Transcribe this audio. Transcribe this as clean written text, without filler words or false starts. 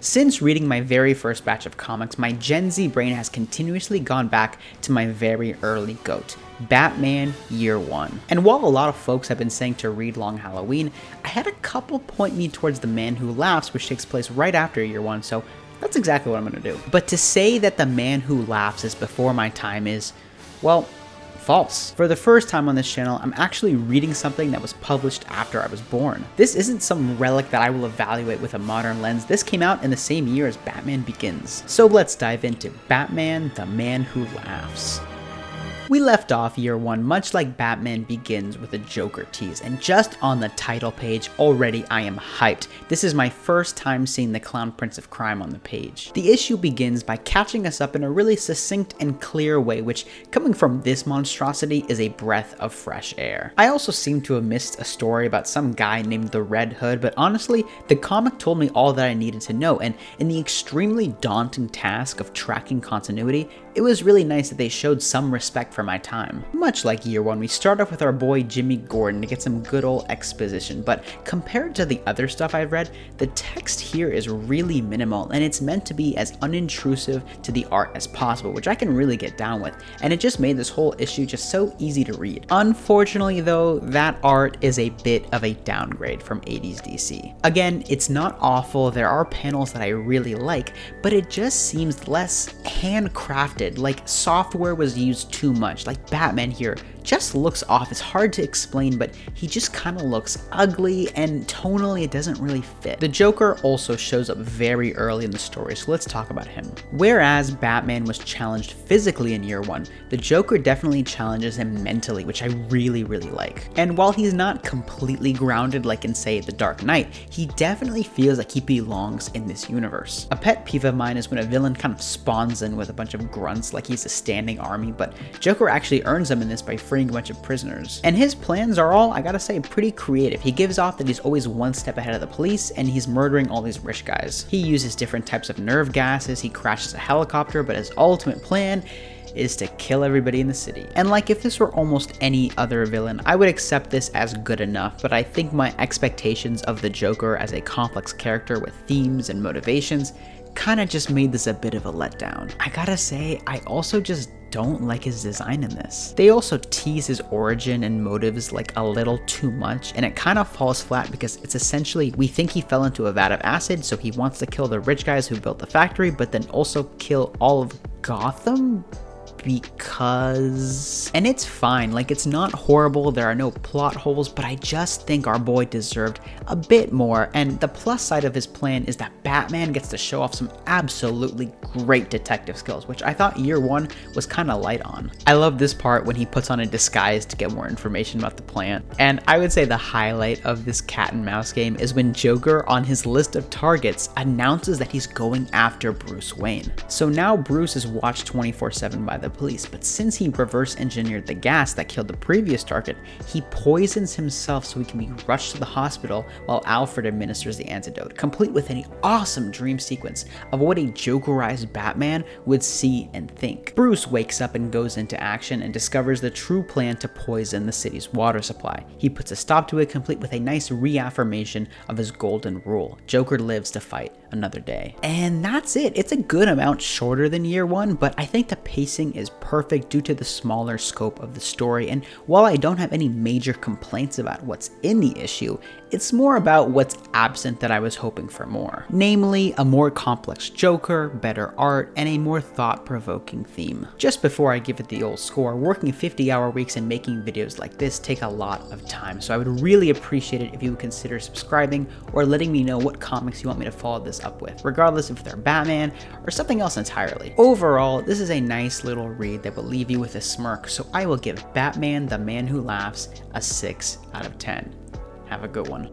Since reading my very first batch of comics, my Gen Z brain has continuously gone back to my very early GOAT, Batman Year One. And while a lot of folks have been saying to read Long Halloween, I had a couple point me towards The Man Who Laughs, which takes place right after Year One, so that's exactly what I'm gonna do. But to say that The Man Who Laughs is before my time is, well, false. For the first time on this channel, I'm actually reading something that was published after I was born. This isn't some relic that I will evaluate with a modern lens. This came out in the same year as Batman Begins. So let's dive into Batman, The Man Who Laughs. We left off Year One much like Batman Begins with a Joker tease, and just on the title page, already I am hyped. This is my first time seeing the Clown Prince of Crime on the page. The issue begins by catching us up in a really succinct and clear way, which, coming from this monstrosity, is a breath of fresh air. I also seem to have missed a story about some guy named the Red Hood, but honestly, the comic told me all that I needed to know, and in the extremely daunting task of tracking continuity, it was really nice that they showed some respect for my time. Much like Year One, we start off with our boy Jimmy Gordon to get some good old exposition, but compared to the other stuff I've read, the text here is really minimal, and it's meant to be as unintrusive to the art as possible, which I can really get down with, and it just made this whole issue just so easy to read. Unfortunately though, that art is a bit of a downgrade from 80s DC. Again, it's not awful, there are panels that I really like, but it just seems less handcrafted, like software was used too much. Like Batman here just looks off. It's hard to explain, but he just kind of looks ugly, and tonally it doesn't really fit. The Joker also shows up very early in the story, so let's talk about him. Whereas Batman was challenged physically in Year One, the Joker definitely challenges him mentally, which I really like. And while he's not completely grounded like in, say, The Dark Knight, he definitely feels like he belongs in this universe. A pet peeve of mine is when a villain kind of spawns in with a bunch of grunts like he's a standing army, but Joker actually earns them in this by freeing a bunch of prisoners. And his plans are all, I gotta say, pretty creative. He gives off that he's always one step ahead of the police, and he's murdering all these rich guys. He uses different types of nerve gases, he crashes a helicopter, but his ultimate plan is to kill everybody in the city. And like if this were almost any other villain, I would accept this as good enough, but I think my expectations of the Joker as a complex character with themes and motivations kind of just made this a bit of a letdown. I gotta say, I also just don't like his design in this. They also tease his origin and motives like a little too much, and it kind of falls flat because it's essentially, we think he fell into a vat of acid, so he wants to kill the rich guys who built the factory, but then also kill all of Gotham? Because... And it's fine, like it's not horrible, there are no plot holes, but I just think our boy deserved a bit more, and the plus side of his plan is that Batman gets to show off some absolutely great detective skills, which I thought Year One was kind of light on. I love this part when he puts on a disguise to get more information about the plant, and I would say the highlight of this cat and mouse game is when Joker, on his list of targets, announces that he's going after Bruce Wayne. So now Bruce is watched 24/7 by the police, but since he reverse engineered the gas that killed the previous target, he poisons himself so he can be rushed to the hospital while Alfred administers the antidote, complete with an awesome dream sequence of what a Jokerized Batman would see and think. Bruce wakes up and goes into action and discovers the true plan to poison the city's water supply. He puts a stop to it, complete with a nice reaffirmation of his golden rule: Joker lives to fight another day. And that's it. It's a good amount shorter than Year One, but I think the pacing is perfect due to the smaller scope of the story, and while I don't have any major complaints about what's in the issue, it's more about what's absent that I was hoping for more. Namely, a more complex Joker, better art, and a more thought-provoking theme. Just before I give it the old score, working 50-hour weeks and making videos like this take a lot of time, so I would really appreciate it if you would consider subscribing or letting me know what comics you want me to follow this up with, regardless if they're Batman or something else entirely. Overall, this is a nice little read that will leave you with a smirk, so I will give Batman: The Man Who Laughs a 6 out of 10. Have a good one.